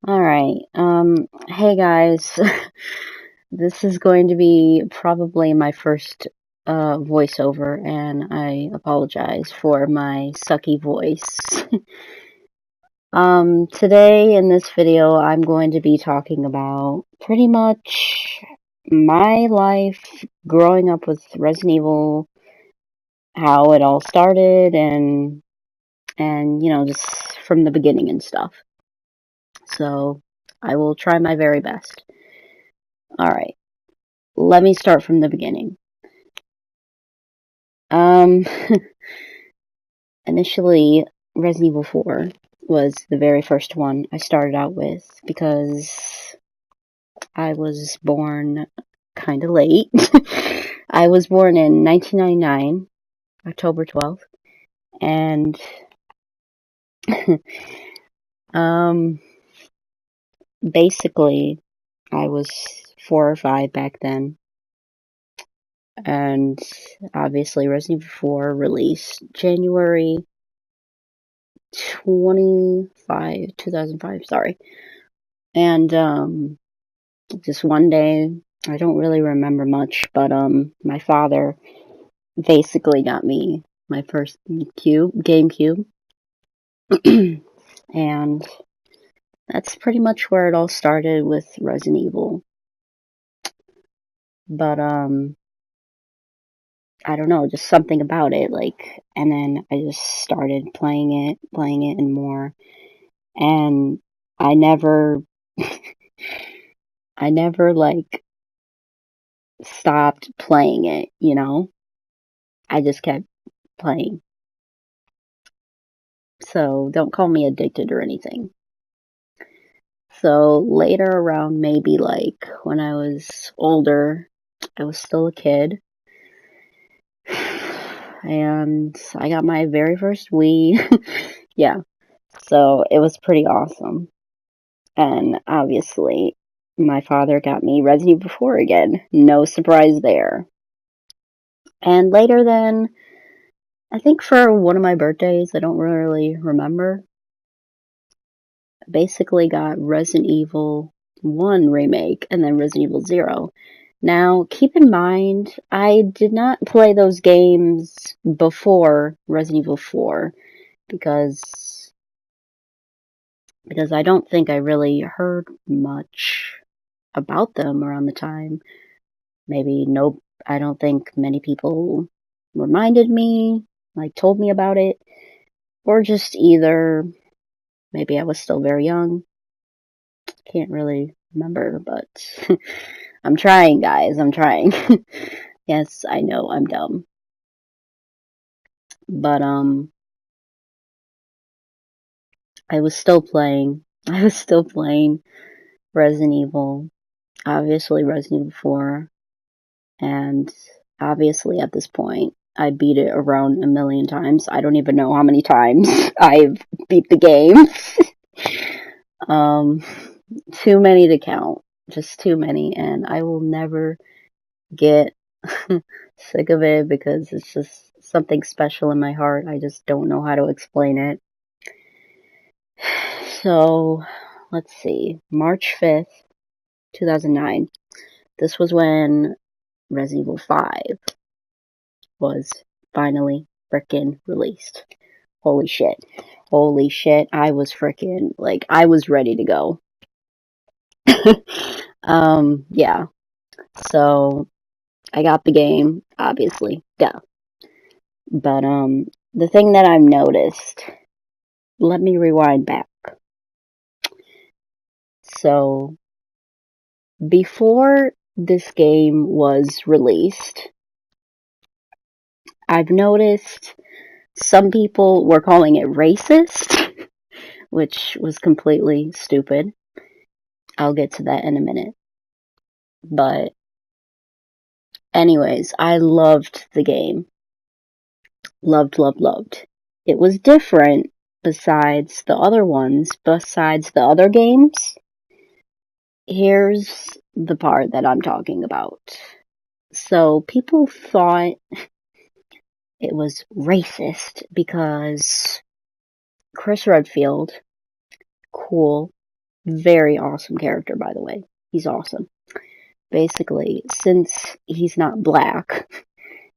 Alright, hey guys, this is going to be probably my first, voiceover, and I apologize for my sucky voice. Today in this video, I'm going to be talking about pretty much my life growing up with Resident Evil, how it all started, and, just from the beginning and stuff. So, I will try my very best. Alright. Let me start from the beginning. Um, Initially, Resident Evil 4 was the very first one I started out with because I was born kind of late. I was born in 1999, October 12th, and um, basically, I was 4 or 5 back then. And obviously Resident Evil 4 released January 2005, sorry. And just one day, I don't really remember much, but my father basically got me my first GameCube. And that's pretty much where it all started with Resident Evil. But I don't know, just something about it, and then I just started playing it and more. And I never, stopped playing it, I just kept playing. So don't call me addicted or anything. So later around maybe when I was older, I was still a kid. And I got my very first Wii. Yeah. So it was pretty awesome. And obviously, my father got me Resident Evil 4 again. No surprise there. And later then, I think for one of my birthdays, I don't really remember, I basically got Resident Evil 1 remake and then Resident Evil 0. Now, keep in mind, I did not play those games before Resident Evil 4 because I don't think I really heard much about them around the time. Maybe I don't think many people reminded me, told me about it, or just either maybe I was still very young. Can't really remember, but I'm trying, guys. I'm trying. Yes, I know I'm dumb. But I was still playing. Resident Evil. Obviously Resident Evil 4. And obviously at this point, I beat it around a million times. I don't even know how many times I've beat the game. Too many to count. Just too many. And I will never get sick of it because it's just something special in my heart. I just don't know how to explain it. So, let's see. March 5th, 2009. This was when Resident Evil 5 was finally frickin' released. Holy shit. Holy shit. I was frickin', I was ready to go. Yeah. So, I got the game, obviously. Duh. But, the thing that I've noticed, let me rewind back. So, before this game was released, I've noticed some people were calling it racist, which was completely stupid. I'll get to that in a minute. But anyways, I loved the game. Loved. It was different besides the other games. Here's the part that I'm talking about. So people thought it was racist because Chris Redfield, cool, Very awesome character, by the way. He's awesome. Basically, since he's not black,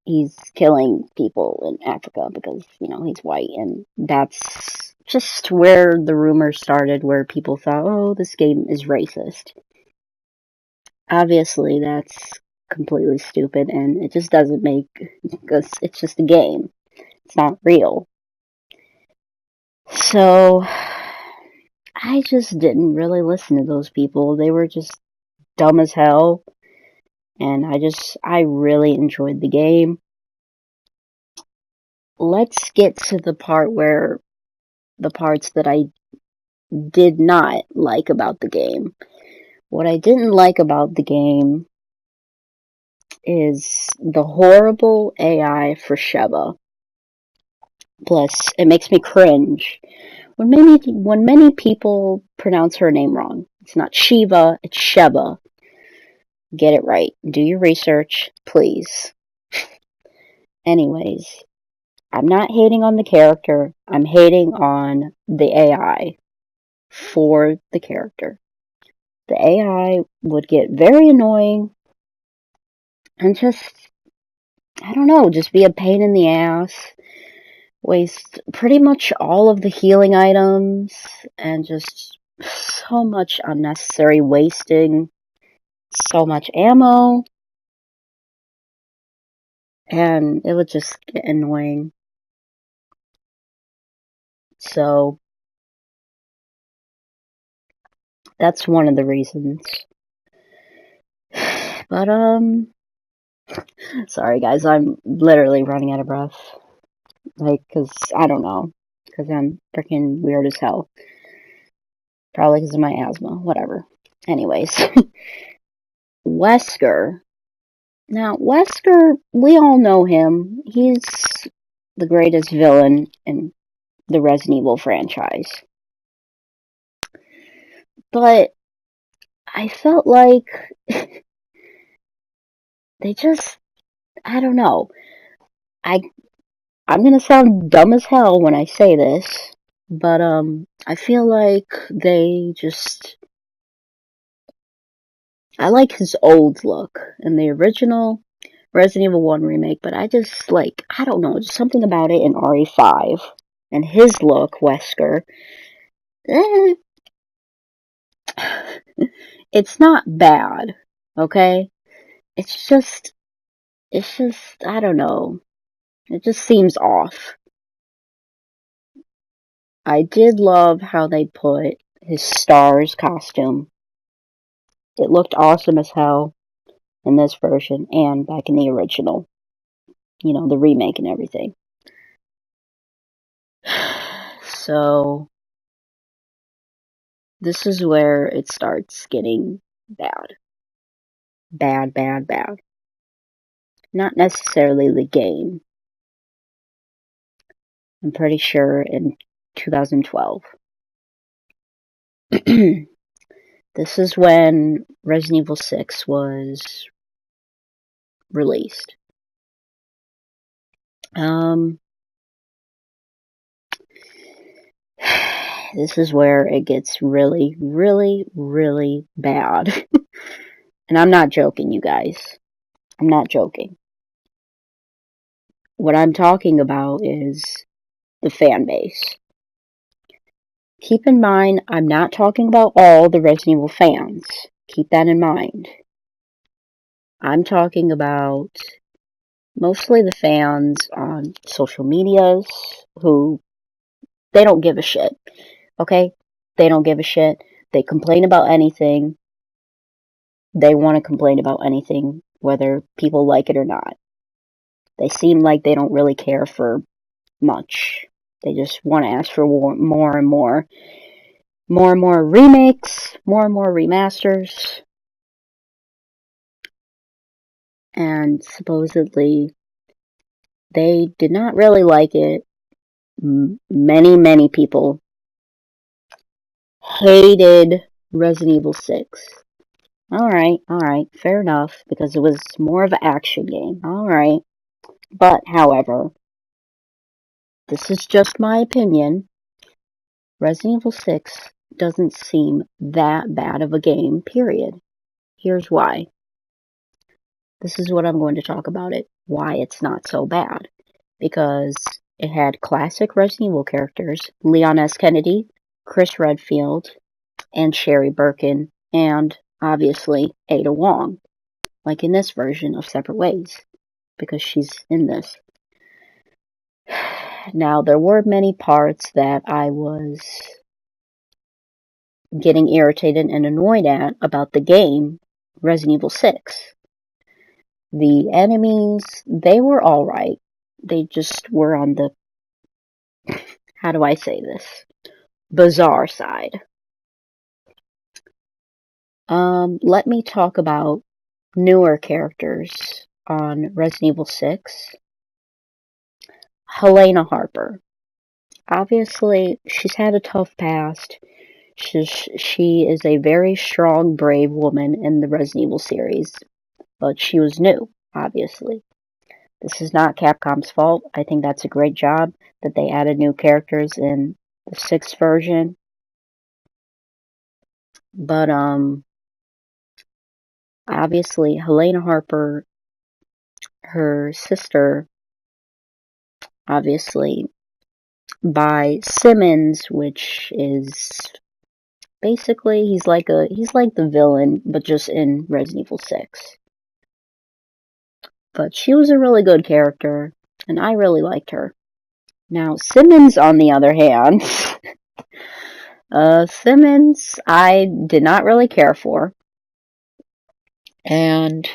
he's killing people in Africa because, he's white. And that's just where the rumors started, where people thought, oh, this game is racist. Obviously, that's completely stupid, and it just doesn't make, because it's just a game. It's not real. So, I just didn't really listen to those people. They were just dumb as hell, and I really enjoyed the game. Let's get to the parts that I did not like about the game. What I didn't like about the game is the horrible AI for Sheva. Plus, it makes me cringe when many people pronounce her name wrong. It's not Shiva, it's Sheva. Get it right. Do your research, please. Anyways, I'm not hating on the character. I'm hating on the AI for the character. The AI would get very annoying and just, I don't know, just be a pain in the ass. Waste pretty much all of the healing items and just so much unnecessary wasting, so much ammo, and it would just get annoying. So that's one of the reasons. But sorry guys, I'm literally running out of breath. Cause I don't know, cause I'm freaking weird as hell. Probably because of my asthma, whatever. Anyways, Wesker. Now, Wesker, we all know him. He's the greatest villain in the Resident Evil franchise. But I felt like they just, I don't know. I'm gonna sound dumb as hell when I say this, but I feel like they just, I like his old look in the original Resident Evil 1 remake, but I just I don't know, just something about it in RE5 and his look, Wesker. It's not bad, okay? It's just, I don't know. It just seems off. I did love how they put his STARS costume. It looked awesome as hell in this version and back in the original. The remake and everything. So, this is where it starts getting bad. Bad, bad, bad. Not necessarily the game. I'm pretty sure in 2012. This is when Resident Evil 6 was released. This is where it gets really, really, really bad. And I'm not joking, you guys. I'm not joking. What I'm talking about is the fan base. Keep in mind, I'm not talking about all the Resident Evil fans. Keep that in mind. I'm talking about mostly the fans on social medias who, they don't give a shit. Okay? They don't give a shit. They complain about anything. They want to complain about anything, whether people like it or not. They seem like they don't really care for much. They just want to ask for more and more. More and more remakes, more and more remasters. And supposedly, they did not really like it. Many people hated Resident Evil 6. Alright, fair enough, because it was more of an action game. Alright. But, however, this is just my opinion. Resident Evil 6 doesn't seem that bad of a game, period. Here's why. This is what I'm going to talk about it, why it's not so bad. Because it had classic Resident Evil characters, Leon S. Kennedy, Chris Redfield, and Sherry Birkin, and obviously Ada Wong, like in this version of Separate Ways, because she's in this. Now, there were many parts that I was getting irritated and annoyed at about the game, Resident Evil 6. The enemies, they were alright. They just were on the, how do I say this, bizarre side. Let me talk about newer characters on Resident Evil 6. Helena Harper. Obviously, she's had a tough past. She is a very strong, brave woman in the Resident Evil series, but she was new, obviously. This is not Capcom's fault. I think that's a great job that they added new characters in the 6th version. But, obviously, Helena Harper, her sister, obviously, by Simmons, which is basically, he's like the villain, but just in Resident Evil 6. But she was a really good character, and I really liked her. Now, Simmons, on the other hand, Simmons, I did not really care for. And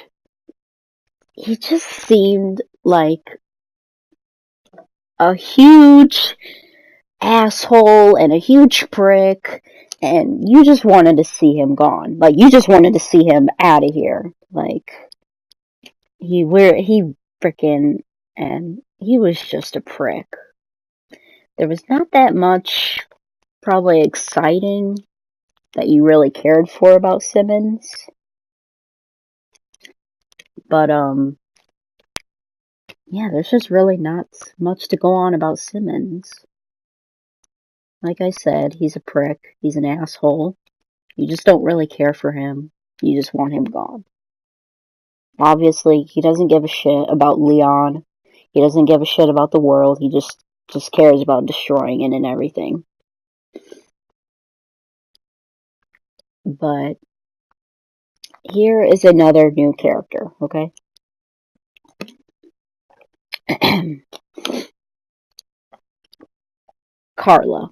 he just seemed like a huge asshole and a huge prick, and you just wanted to see him gone. Like, you just wanted to see him out of here. Like, he freaking, and he was just a prick. There was not that much probably exciting that you really cared for about Simmons. But, yeah, there's just really not much to go on about Simmons. Like I said, he's a prick. He's an asshole. You just don't really care for him. You just want him gone. Obviously, he doesn't give a shit about Leon. He doesn't give a shit about the world. He just cares about destroying it and everything. But here is another new character, okay? Carla.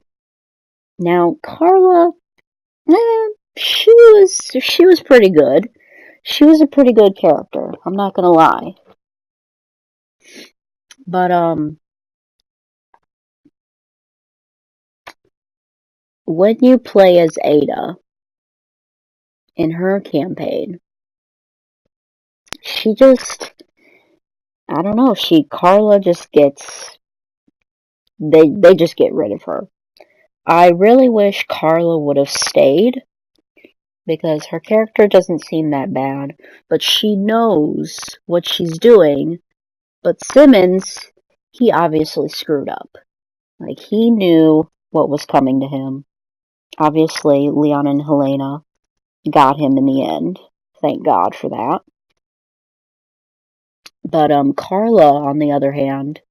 Now, Carla, she was pretty good. She was a pretty good character. I'm not gonna lie. But, when you play as Ada in her campaign, she just, I don't know, Carla just gets, they just get rid of her. I really wish Carla would have stayed, because her character doesn't seem that bad, but she knows what she's doing. But Simmons, he obviously screwed up. Like, he knew what was coming to him. Obviously, Leon and Helena got him in the end. Thank God for that. But, Carla, on the other hand,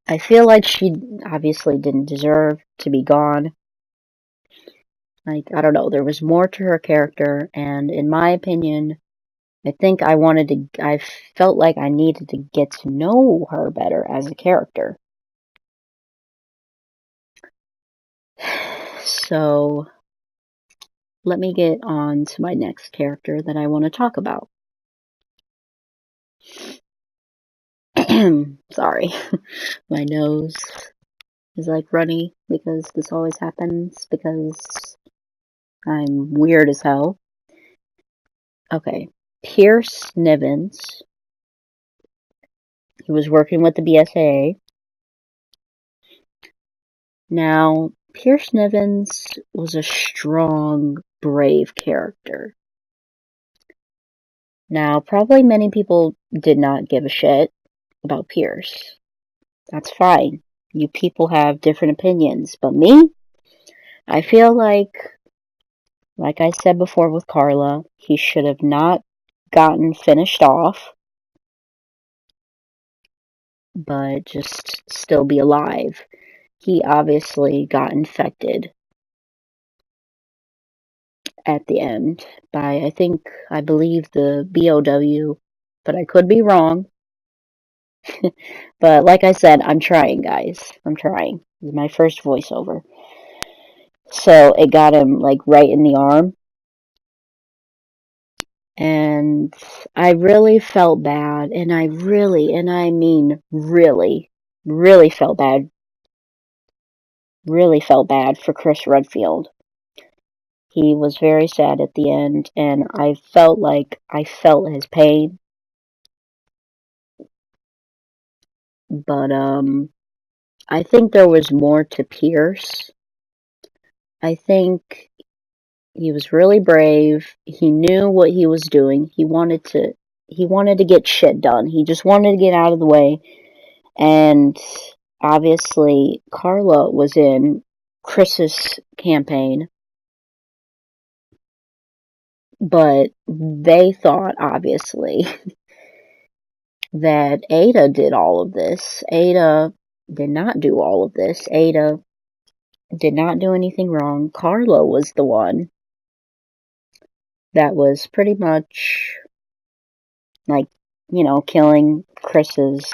I feel like she obviously didn't deserve to be gone. Like, I don't know, there was more to her character, and in my opinion, I think I felt like I needed to get to know her better as a character. So, let me get on to my next character that I want to talk about. Sorry, my nose is like runny because this always happens because I'm weird as hell. Okay, Pierce Nivens. He was working with the BSAA. Now, Pierce Nivens was a strong, brave character. Now, probably many people did not give a shit about Pierce. That's fine. You people have different opinions, but me, I feel like I said before with Carla, he should have not gotten finished off, but just still be alive. He obviously got infected at the end by, I believe the BOW, but I could be wrong. But like I said, I'm trying, guys. I'm trying. This is my first voiceover. So it got him like right in the arm. And I really felt bad. And I mean really, really felt bad. Really felt bad for Chris Redfield. He was very sad at the end. And I felt like I felt his pain. But, I think there was more to Pierce. I think he was really brave. He knew what he was doing. He wanted to get shit done. He just wanted to get out of the way. And obviously Carla was in Chris's campaign. But they thought obviously that Ada did all of this. Ada did not do all of this. Ada did not do anything wrong. Carla was the one that was pretty much like, killing Chris's,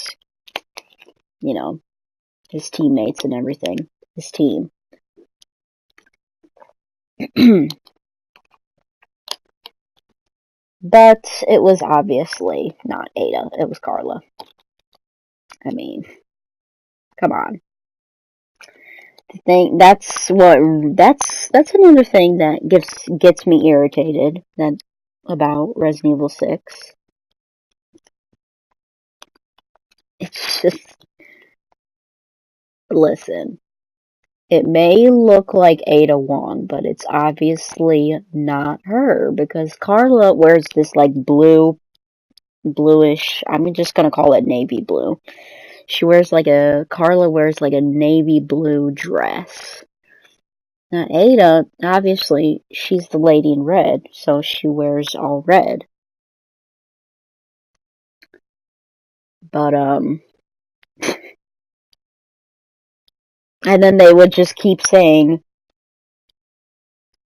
his teammates and everything, his team. But it was obviously not Ada, it was Carla. I mean, come on. That's another thing that gets me irritated about Resident Evil 6. It's just, listen, it may look like Ada won, but it's obviously not her, because Carla wears this like bluish, I'm just gonna call it navy blue. Carla wears like a navy blue dress. Now Ada, obviously, she's the lady in red, so she wears all red. But, and then they would just keep saying,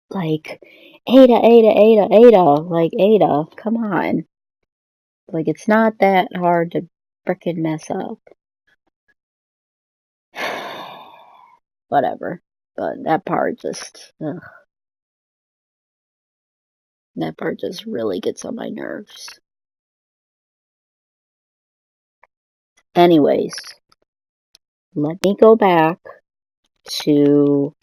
like, Ada, like, Ada, come on. Like, it's not that hard to frickin' mess up. Whatever. But that part just really gets on my nerves. Anyways, let me go back to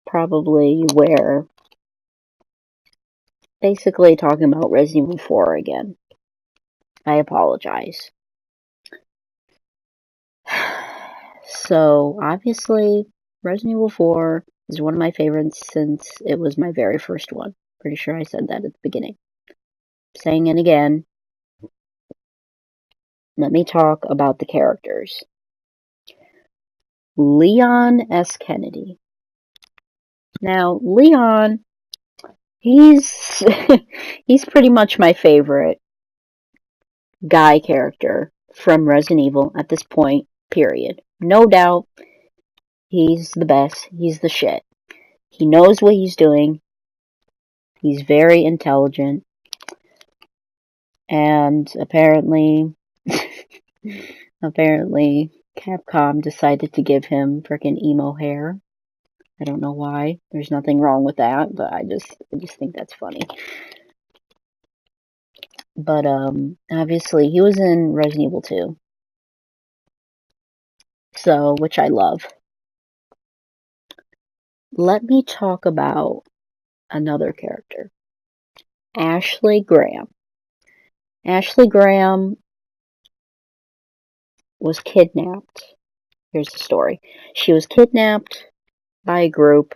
probably where, basically talking about Resident Evil 4 again. I apologize. So, obviously, Resident Evil 4 is one of my favorites since it was my very first one. Pretty sure I said that at the beginning. Saying it again. Let me talk about the characters. Leon S. Kennedy. Now, Leon, he's pretty much my favorite guy character from Resident Evil at this point, period. No doubt, he's the best. He's the shit. He knows what he's doing. He's very intelligent. And apparently Capcom decided to give him frickin' emo hair. I don't know why. There's nothing wrong with that, but I just think that's funny. But obviously he was in Resident Evil 2. So, which I love. Let me talk about another character. Ashley Graham. Ashley Graham was kidnapped. Here's the story. She was kidnapped by a group,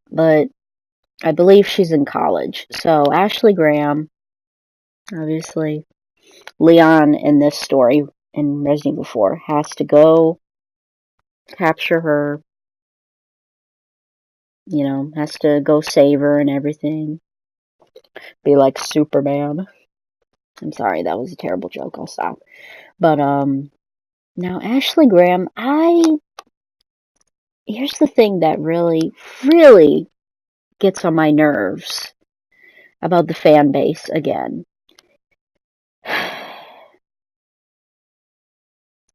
but I believe she's in college. So Ashley Graham, obviously, Leon in this story, in Resident Evil 4 has to go capture her, has to go save her and everything. Be like Superman. I'm sorry, that was a terrible joke. I'll stop. But, now Ashley Graham, here's the thing that really, really gets on my nerves about the fan base again.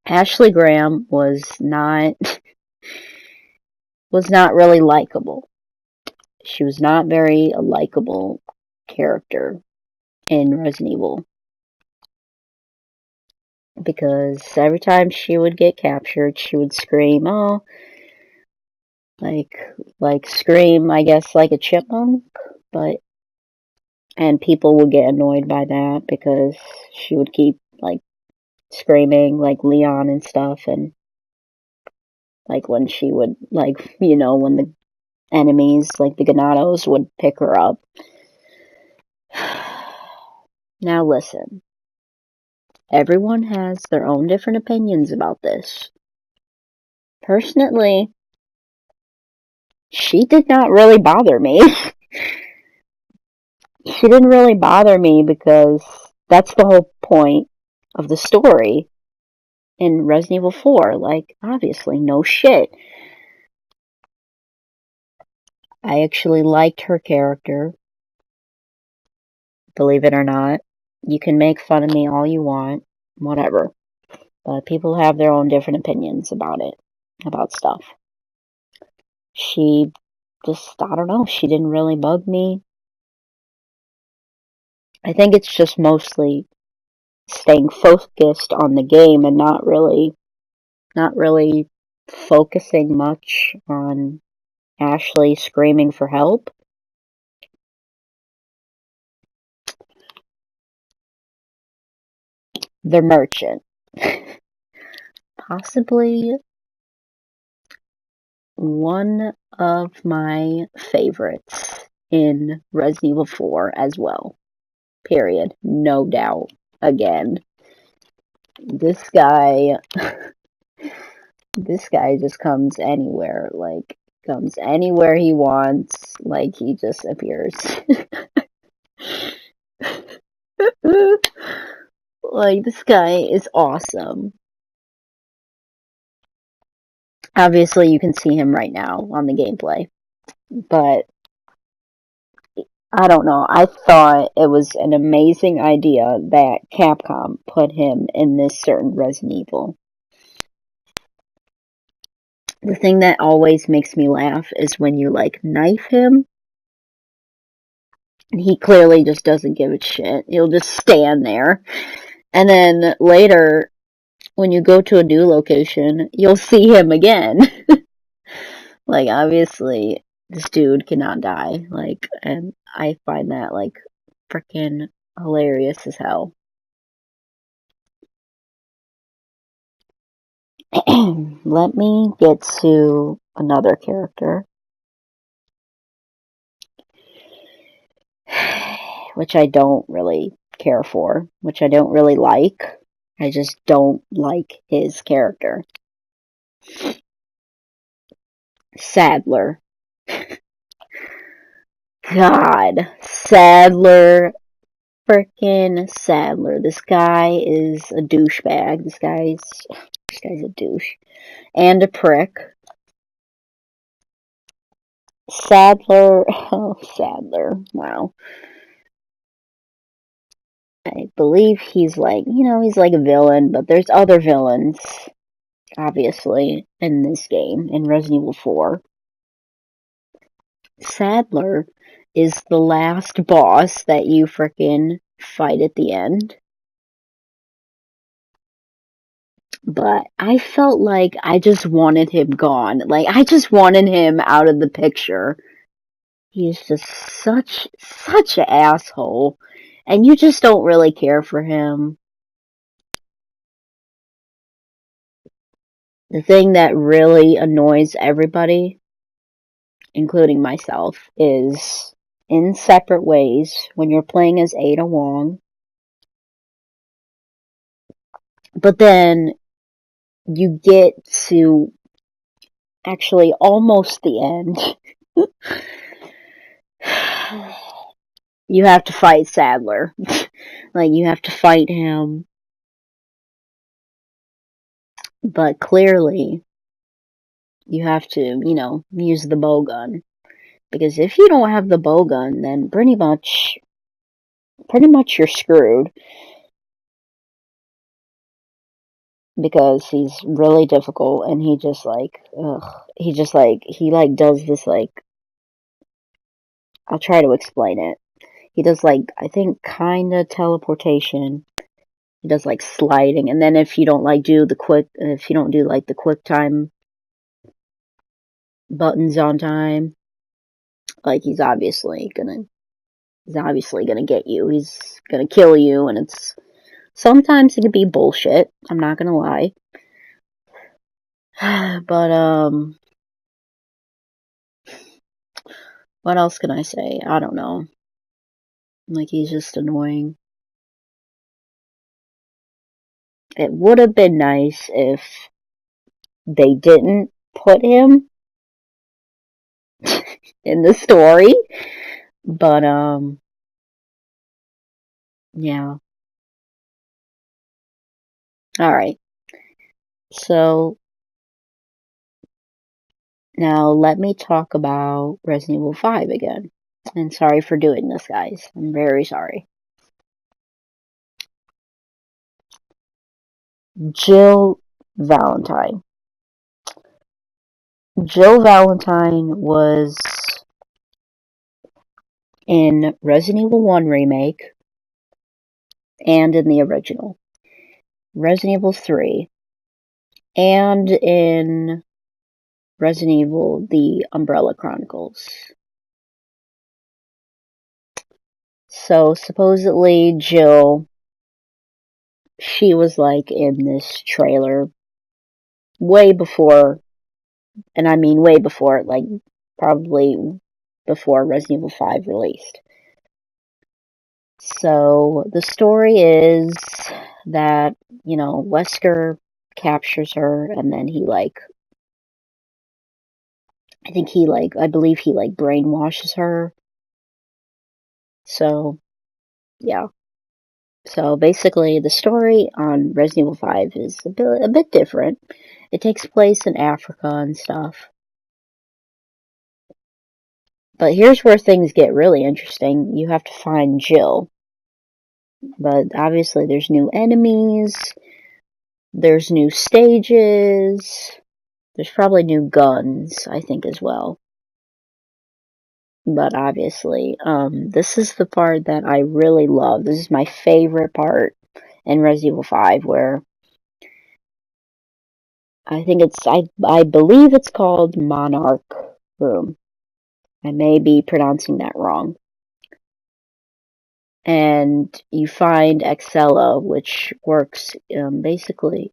Ashley Graham was not really likable. She was not very a likable character in Resident Evil. Because every time she would get captured, she would scream, oh, like scream, I guess, like a chipmunk, and people would get annoyed by that because she would keep, like, screaming like Leon and stuff, and like when she would, like, when the enemies, like the Ganados, would pick her up. Now listen, everyone has their own different opinions about this. Personally, she did not really bother me. She didn't really bother me because that's the whole point of the story in Resident Evil 4. Like, obviously, no shit. I actually liked her character. Believe it or not. You can make fun of me all you want. Whatever. But people have their own different opinions about it. About stuff. She just, I don't know, she didn't really bug me. I think it's just mostly staying focused on the game and not really focusing much on Ashley screaming for help. The Merchant. Possibly one of my favorites in Resident Evil 4 as well. Period. No doubt. Again. This guy just comes anywhere. Like, comes anywhere he wants. Like, he just appears. Like, this guy is awesome. Obviously, you can see him right now on the gameplay. But, I don't know. I thought it was an amazing idea that Capcom put him in this certain Resident Evil. The thing that always makes me laugh is when you, like, knife him. And he clearly just doesn't give a shit. He'll just stand there. And then later, when you go to a new location, you'll see him again. Like, obviously, this dude cannot die. Like, and I find that, like, freaking hilarious as hell. Let me get to another character. Which I don't really care for. Which I don't really like. I just don't like his character. Sadler. God. Sadler. Frickin' Sadler. This guy is a douchebag. This guy's a douche. And a prick. Sadler. Oh, Sadler. Wow. I believe he's like, he's like a villain, but there's other villains, obviously, in this game, in Resident Evil 4. Sadler is the last boss that you frickin' fight at the end. But I felt like I just wanted him gone. Like, I just wanted him out of the picture. He's just such an asshole. And you just don't really care for him. The thing that really annoys everybody, including myself, is in separate ways when you're playing as Ada Wong. But then you get to actually almost the end. You have to fight Sadler. Like, you have to fight him. But clearly, you have to, use the bow gun. Because if you don't have the bow gun, then pretty much you're screwed. Because he's really difficult, and he just does this, like, I'll try to explain it. He does, like, I think, kinda teleportation. He does, like, sliding, and then if you don't do, like, the quick time buttons on time, like, he's obviously gonna get you. He's gonna kill you, and sometimes it can be bullshit. I'm not gonna lie. But, what else can I say? I don't know. Like, he's just annoying. It would have been nice if they didn't put him in the story. But, yeah. Alright. So, now let me talk about Resident Evil 5 again. And sorry for doing this, guys. I'm very sorry. Jill Valentine. Jill Valentine was in Resident Evil 1 Remake and in the original. Resident Evil 3 and in Resident Evil, The Umbrella Chronicles. So supposedly Jill, she was like in this trailer way before, and I mean way before, like probably before Resident Evil 5 released. So the story is that, Wesker captures her, and then I believe he brainwashes her. So, yeah. So basically, the story on Resident Evil 5 is a bit different. It takes place in Africa and stuff. But here's where things get really interesting. You have to find Jill. But obviously there's new enemies, there's new stages, there's probably new guns, I think, as well. But obviously, this is the part that I really love. This is my favorite part in Resident Evil 5, where I think I believe it's called Monarch Room. I may be pronouncing that wrong. And you find Excella, which works, basically,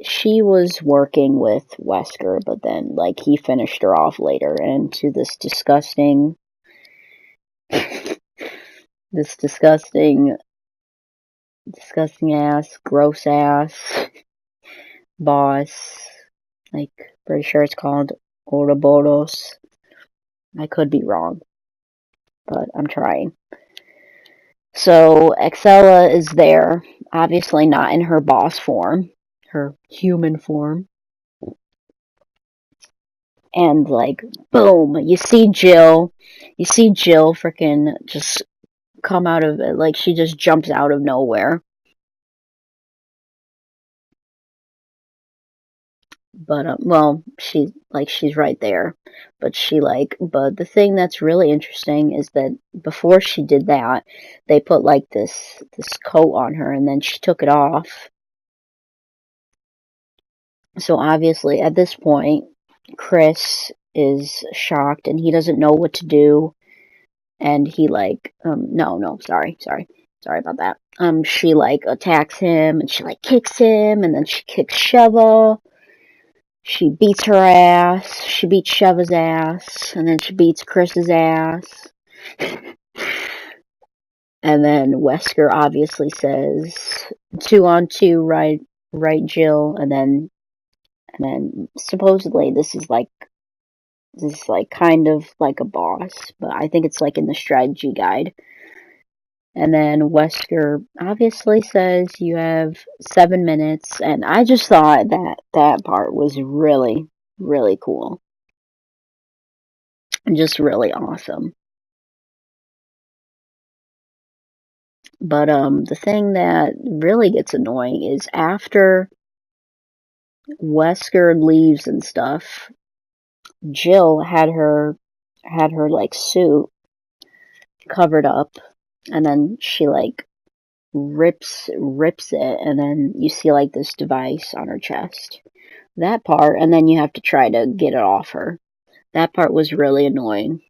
she was working with Wesker, but then, he finished her off later into this disgusting ass, gross ass boss. Pretty sure it's called Ouroboros. I could be wrong, but I'm trying. So, Excella is there, obviously not in her boss form, her human form. And, boom, you see Jill freaking just come out of it, she just jumps out of nowhere. But, she's right there. But but the thing that's really interesting is that before she did that, they put, this coat on her, and then she took it off. So obviously, at this point, Chris is shocked, and he doesn't know what to do. And he, sorry about that. She, attacks him, and she, kicks him, and then she kicks Sheva. She beats her ass. She beats Sheva's ass. And then she beats Chris's ass. And then Wesker obviously says 2-on-2, right, Jill, and then supposedly this is like kind of like a boss, but I think it's like in the strategy guide. And then Wesker obviously says you have 7 minutes, and I just thought that part was really, really cool. And just really awesome. But the thing that really gets annoying is after Wesker leaves and stuff, Jill had her like suit covered up, and then she like rips it, and then you see like this device on her chest. That part, and then you have to try to get it off her. That part was really annoying.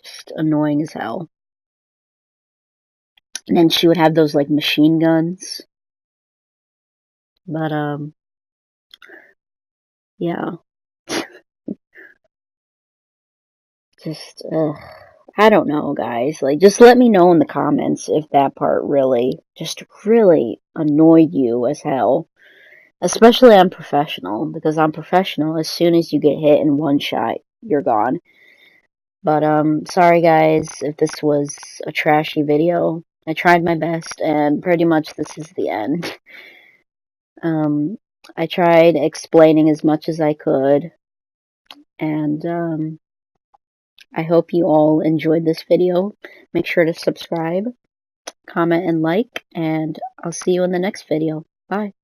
Just annoying as hell. And then she would have those like machine guns. But yeah. Just I don't know, guys. Like, just let me know in the comments if that part really annoyed you as hell. Especially on professional, because on professional, as soon as you get hit in one shot, you're gone. But sorry guys if this was a trashy video. I tried my best, and pretty much this is the end. I tried explaining as much as I could, and I hope you all enjoyed this video. Make sure to subscribe, comment, and like, and I'll see you in the next video. Bye.